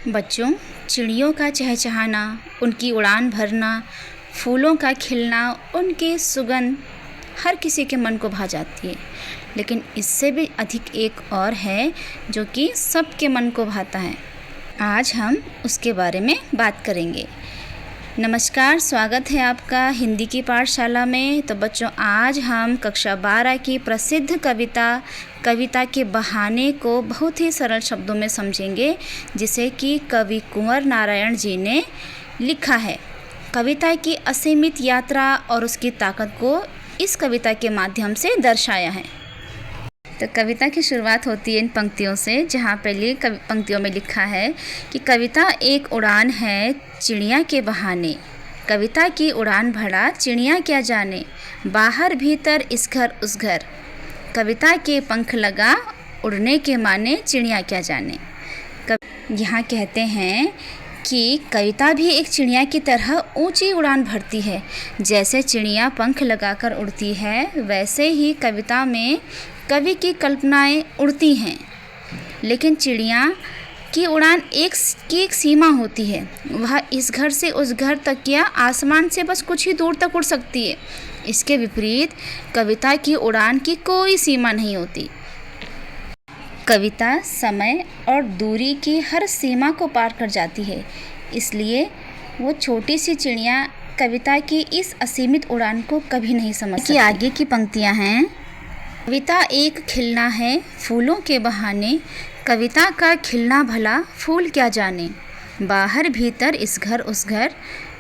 बच्चों, चिड़ियों का चहचहाना, उनकी उड़ान भरना, फूलों का खिलना, उनकी सुगंध हर किसी के मन को भा जाती है। लेकिन इससे भी अधिक एक और है जो कि सबके मन को भाता है। आज हम उसके बारे में बात करेंगे। नमस्कार, स्वागत है आपका हिंदी की पाठशाला में। तो बच्चों, आज हम कक्षा 12 की प्रसिद्ध कविता के बहाने को बहुत ही सरल शब्दों में समझेंगे, जिसे कि कवि कुंवर नारायण जी ने लिखा है। कविता की असीमित यात्रा और उसकी ताकत को इस कविता के माध्यम से दर्शाया है। तो कविता की शुरुआत होती है इन पंक्तियों से, जहाँ पहली पंक्तियों में लिखा है कि कविता एक उड़ान है चिड़िया के बहाने। कविता की उड़ान भला चिड़िया क्या जाने, बाहर भीतर इस घर उस घर। कविता के पंख लगा उड़ने के माने, चिड़िया क्या जाने। यहाँ कहते हैं कि कविता भी एक चिड़िया की तरह ऊंची उड़ान भरती है। जैसे चिड़िया पंख लगाकर उड़ती है, वैसे ही कविता में कवि की कल्पनाएं उड़ती हैं। लेकिन चिड़िया की उड़ान एक सीमा होती है। वह इस घर से उस घर तक या आसमान से बस कुछ ही दूर तक उड़ सकती है। इसके विपरीत कविता की उड़ान की कोई सीमा नहीं होती। कविता समय और दूरी की हर सीमा को पार कर जाती है। इसलिए वो छोटी सी चिड़िया कविता की इस असीमित उड़ान को कभी नहीं समझ सकती। आगे की पंक्तियां हैं। कविता एक खिलना है फूलों के बहाने, कविता का खिलना भला फूल क्या जाने। बाहर भीतर इस घर उस घर,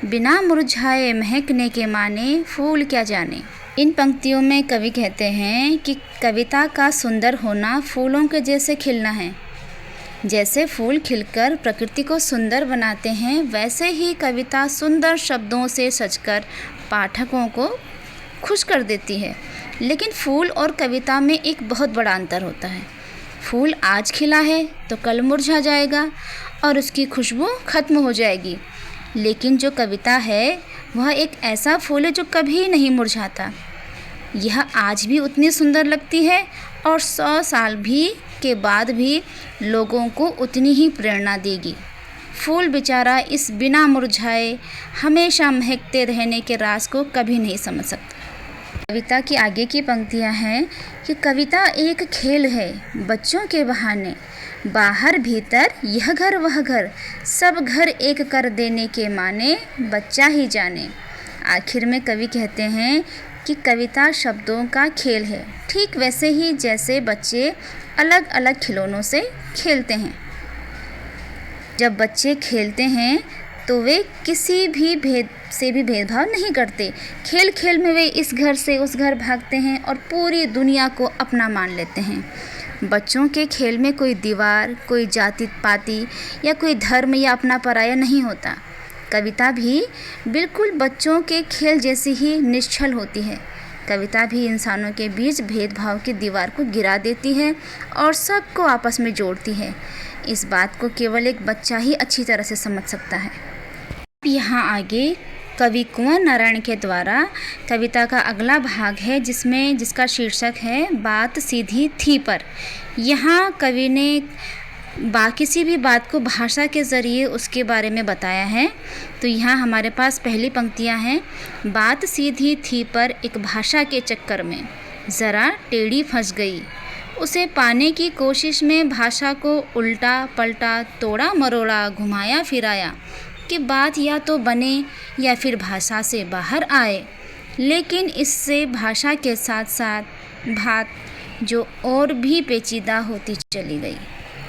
बिना मुरझाए महकने के माने, फूल क्या जाने। इन पंक्तियों में कवि कहते हैं कि कविता का सुंदर होना फूलों के जैसे खिलना है। जैसे फूल खिलकर प्रकृति को सुंदर बनाते हैं, वैसे ही कविता सुंदर शब्दों से सजकर पाठकों को खुश कर देती है। लेकिन फूल और कविता में एक बहुत बड़ा अंतर होता है। फूल आज खिला है तो कल मुरझा जाएगा और उसकी खुशबू खत्म हो जाएगी। लेकिन जो कविता है वह एक ऐसा फूल है जो कभी नहीं मुरझाता। यह आज भी उतनी सुंदर लगती है और 100 साल भी के बाद भी लोगों को उतनी ही प्रेरणा देगी। फूल बेचारा इस बिना मुरझाए हमेशा महकते रहने के राज को कभी नहीं समझ सकता। कविता की आगे की पंक्तियां हैं कि कविता एक खेल है बच्चों के बहाने, बाहर भीतर यह घर वह घर, सब घर एक कर देने के माने, बच्चा ही जाने। आखिर में कवि कहते हैं कि कविता शब्दों का खेल है, ठीक वैसे ही जैसे बच्चे अलग अलग खिलौनों से खेलते हैं। जब बच्चे खेलते हैं तो वे किसी भी भेदभाव नहीं करते। खेल खेल में वे इस घर से उस घर भागते हैं और पूरी दुनिया को अपना मान लेते हैं। बच्चों के खेल में कोई दीवार, कोई जाति पाति या कोई धर्म या अपना पराया नहीं होता। कविता भी बिल्कुल बच्चों के खेल जैसी ही निश्चल होती है। कविता भी इंसानों के बीच भेदभाव की दीवार को गिरा देती है और सबको आपस में जोड़ती है। इस बात को केवल एक बच्चा ही अच्छी तरह से समझ सकता है। यहाँ आगे कवि कुंवर नारायण के द्वारा कविता का अगला भाग है, जिसका शीर्षक है बात सीधी थी पर। यहाँ कवि ने किसी भी बात को भाषा के ज़रिए उसके बारे में बताया है। तो यहाँ हमारे पास पहली पंक्तियाँ हैं। बात सीधी थी पर एक भाषा के चक्कर में ज़रा टेढ़ी फंस गई, उसे पाने की कोशिश में भाषा को उल्टा पलटा, तोड़ा मरोड़ा, घुमाया फिराया कि बात या तो बने या फिर भाषा से बाहर आए। लेकिन इससे भाषा के साथ साथ बात जो और भी पेचीदा होती चली गई।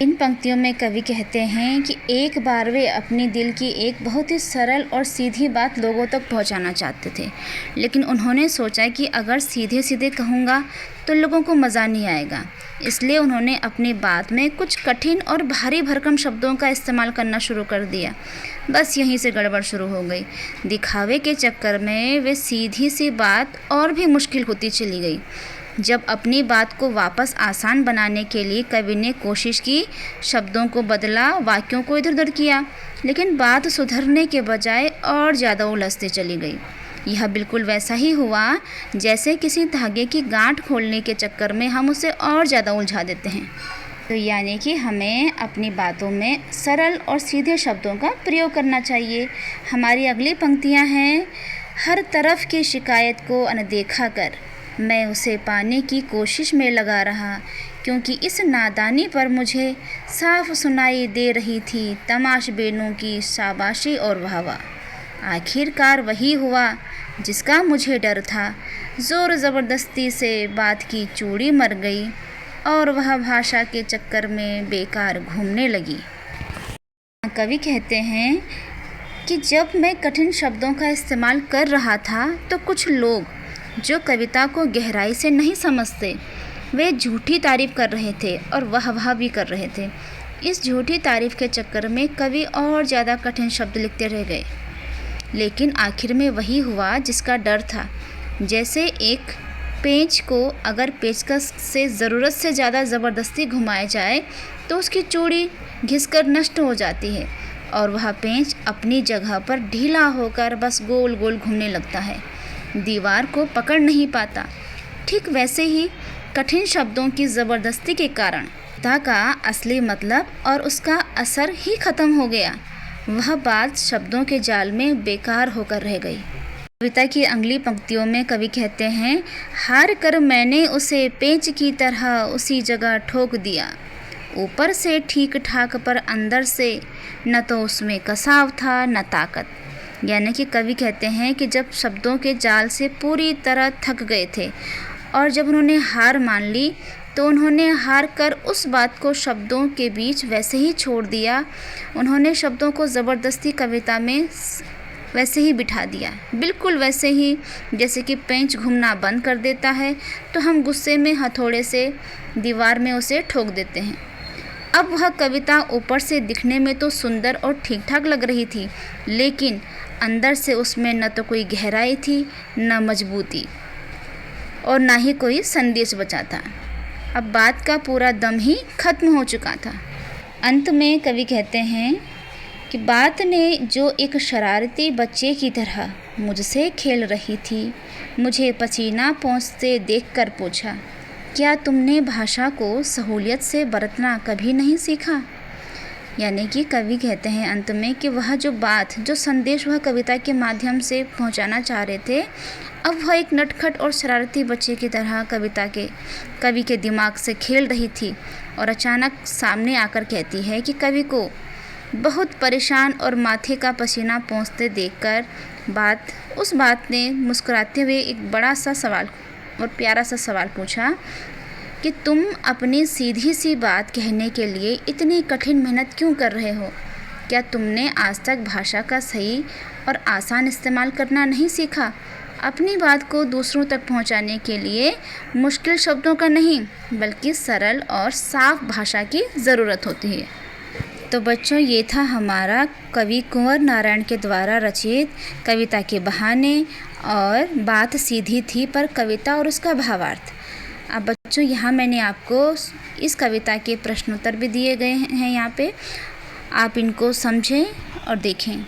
इन पंक्तियों में कवि कहते हैं कि एक बार वे अपने दिल की एक बहुत ही सरल और सीधी बात लोगों तक पहुंचाना चाहते थे। लेकिन उन्होंने सोचा कि अगर सीधे सीधे कहूँगा तो लोगों को मज़ा नहीं आएगा। इसलिए उन्होंने अपनी बात में कुछ कठिन और भारी भरकम शब्दों का इस्तेमाल करना शुरू कर दिया। बस यहीं से गड़बड़ शुरू हो गई। दिखावे के चक्कर में वे सीधी सी बात और भी मुश्किल होती चली गई। जब अपनी बात को वापस आसान बनाने के लिए कवि ने कोशिश की, शब्दों को बदला, वाक्यों को इधर उधर किया, लेकिन बात सुधरने के बजाय और ज़्यादा उलझती चली गई। यह बिल्कुल वैसा ही हुआ जैसे किसी धागे की गांठ खोलने के चक्कर में हम उसे और ज़्यादा उलझा देते हैं। तो यानी कि हमें अपनी बातों में सरल और सीधे शब्दों का प्रयोग करना चाहिए। हमारी अगली पंक्तियाँ हैं, हर तरफ की शिकायत को अनदेखा कर मैं उसे पाने की कोशिश में लगा रहा, क्योंकि इस नादानी पर मुझे साफ सुनाई दे रही थी तमाशबीनों की शाबाशी और वाहवाह। आखिरकार वही हुआ जिसका मुझे डर था, ज़ोर ज़बरदस्ती से बात की चूड़ी मर गई और वह भाषा के चक्कर में बेकार घूमने लगी। कवि कहते हैं कि जब मैं कठिन शब्दों का इस्तेमाल कर रहा था तो कुछ लोग जो कविता को गहराई से नहीं समझते, वे झूठी तारीफ़ कर रहे थे और वाह भी कर रहे थे। इस झूठी तारीफ़ के चक्कर में कवि और ज़्यादा कठिन शब्द लिखते रह गए, लेकिन आखिर में वही हुआ जिसका डर था। जैसे एक पेंच को अगर पेचकस से ज़रूरत से ज़्यादा ज़बरदस्ती घुमाया जाए तो उसकी चूड़ी घिसकर नष्ट हो जाती है और वह पेंच अपनी जगह पर ढीला होकर बस गोल गोल घूमने लगता है, दीवार को पकड़ नहीं पाता। ठीक वैसे ही कठिन शब्दों की ज़बरदस्ती के कारण कविता का असली मतलब और उसका असर ही ख़त्म हो गया। वह बात शब्दों के जाल में बेकार होकर रह गई। कविता की अगली पंक्तियों में कवि कहते हैं, हार कर मैंने उसे पेंच की तरह उसी जगह ठोक दिया, ऊपर से ठीक ठाक पर अंदर से न तो उसमें कसाव था न ताकत। यानी कि कवि कहते हैं कि जब शब्दों के जाल से पूरी तरह थक गए थे और जब उन्होंने हार मान ली तो उन्होंने हार कर उस बात को शब्दों के बीच वैसे ही छोड़ दिया। उन्होंने शब्दों को ज़बरदस्ती कविता में वैसे ही बिठा दिया, बिल्कुल वैसे ही जैसे कि पेंच घूमना बंद कर देता है तो हम गुस्से में हथौड़े से दीवार में उसे ठोक देते हैं। अब वह कविता ऊपर से दिखने में तो सुंदर और ठीक ठाक लग रही थी, लेकिन अंदर से उसमें न तो कोई गहराई थी, न मजबूती और ना ही कोई संदेश बचा था। अब बात का पूरा दम ही खत्म हो चुका था। अंत में कवि कहते हैं कि बात ने जो एक शरारती बच्चे की तरह मुझसे खेल रही थी, मुझे पसीना पोंछते देखकर पूछा, क्या तुमने भाषा को सहूलियत से बरतना कभी नहीं सीखा? यानी कि कवि कहते हैं अंत में कि वह जो बात, जो संदेश वह कविता के माध्यम से पहुंचाना चाह रहे थे, अब वह एक नटखट और शरारती बच्चे की तरह कवि के दिमाग से खेल रही थी और अचानक सामने आकर कहती है कि कवि को बहुत परेशान और माथे का पसीना पोंछते देखकर उस बात ने मुस्कुराते हुए एक बड़ा सा सवाल और प्यारा सा सवाल पूछा कि तुम अपनी सीधी सी बात कहने के लिए इतनी कठिन मेहनत क्यों कर रहे हो? क्या तुमने आज तक भाषा का सही और आसान इस्तेमाल करना नहीं सीखा? अपनी बात को दूसरों तक पहुंचाने के लिए मुश्किल शब्दों का नहीं, बल्कि सरल और साफ भाषा की ज़रूरत होती है। तो बच्चों, ये था हमारा कवि कुंवर नारायण के द्वारा रचित कविता के बहाने और बात सीधी थी पर कविता और उसका भावार्थ। अब बच्चों, यहाँ मैंने आपको इस कविता के प्रश्नोत्तर भी दिए गए हैं, यहाँ पे आप इनको समझें और देखें।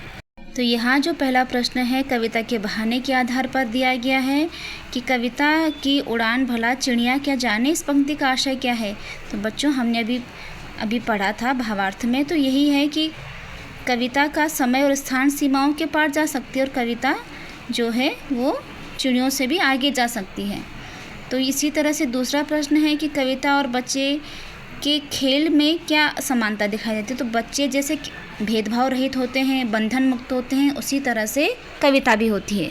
तो यहाँ जो पहला प्रश्न है कविता के बहाने के आधार पर दिया गया है कि कविता की उड़ान भला चिड़िया क्या जाने, इस पंक्ति का आशय क्या है? तो बच्चों, हमने अभी पढ़ा था भावार्थ में, तो यही है कि कविता का समय और स्थान सीमाओं के पार जा सकती है और कविता जो है वो चिड़ियों से भी आगे जा सकती है। तो इसी तरह से दूसरा प्रश्न है कि कविता और बच्चे के खेल में क्या समानता दिखाई देती है? तो बच्चे जैसे भेदभाव रहित होते हैं, बंधन मुक्त होते हैं, उसी तरह से कविता भी होती है।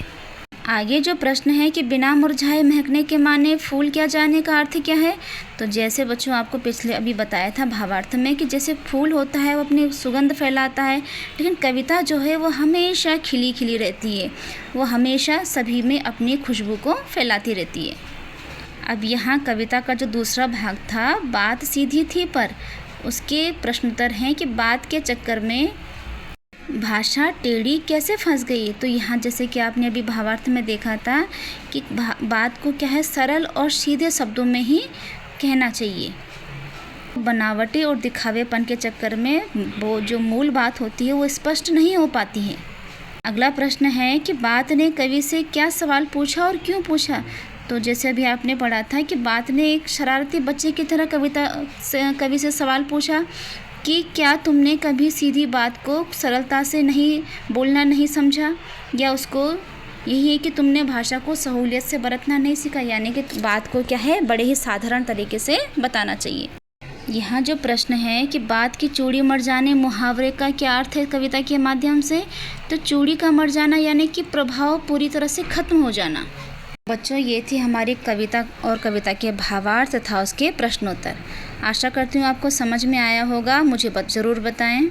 आगे जो प्रश्न है कि बिना मुरझाए महकने के माने फूल क्या जाने का अर्थ क्या है? तो जैसे बच्चों आपको पिछले अभी बताया था भावार्थ में कि जैसे फूल होता है वो अपनी सुगंध फैलाता है, लेकिन कविता जो है वो हमेशा खिली खिली रहती है, वो हमेशा सभी में अपनी खुशबू को फैलाती रहती है। अब यहाँ कविता का जो दूसरा भाग था बात सीधी थी पर उसके प्रश्नोत्तर हैं कि बात के चक्कर में भाषा टेढ़ी कैसे फंस गई? तो यहाँ जैसे कि आपने अभी भावार्थ में देखा था कि बात को क्या है सरल और सीधे शब्दों में ही कहना चाहिए। बनावटी और दिखावेपन के चक्कर में वो जो मूल बात होती है वो स्पष्ट नहीं हो पाती है। अगला प्रश्न है कि बात ने कवि से क्या सवाल पूछा और क्यों पूछा? तो जैसे अभी आपने पढ़ा था कि बात ने एक शरारती बच्चे की तरह कवि से सवाल पूछा कि क्या तुमने कभी सीधी बात को सरलता से नहीं बोलना नहीं समझा, या उसको यही है कि तुमने भाषा को सहूलियत से बरतना नहीं सीखा, यानी कि बात को क्या है बड़े ही साधारण तरीके से बताना चाहिए। यहाँ जो प्रश्न है कि बात की चूड़ी मर जाने मुहावरे का क्या अर्थ है कविता के माध्यम से, तो चूड़ी का मर जाना यानी कि प्रभाव पूरी तरह से खत्म हो जाना। बच्चों, ये थी हमारी कविता और कविता के भावार्थ तथा उसके प्रश्नोत्तर। आशा करती हूँ आपको समझ में आया होगा। मुझे ज़रूर बताएं।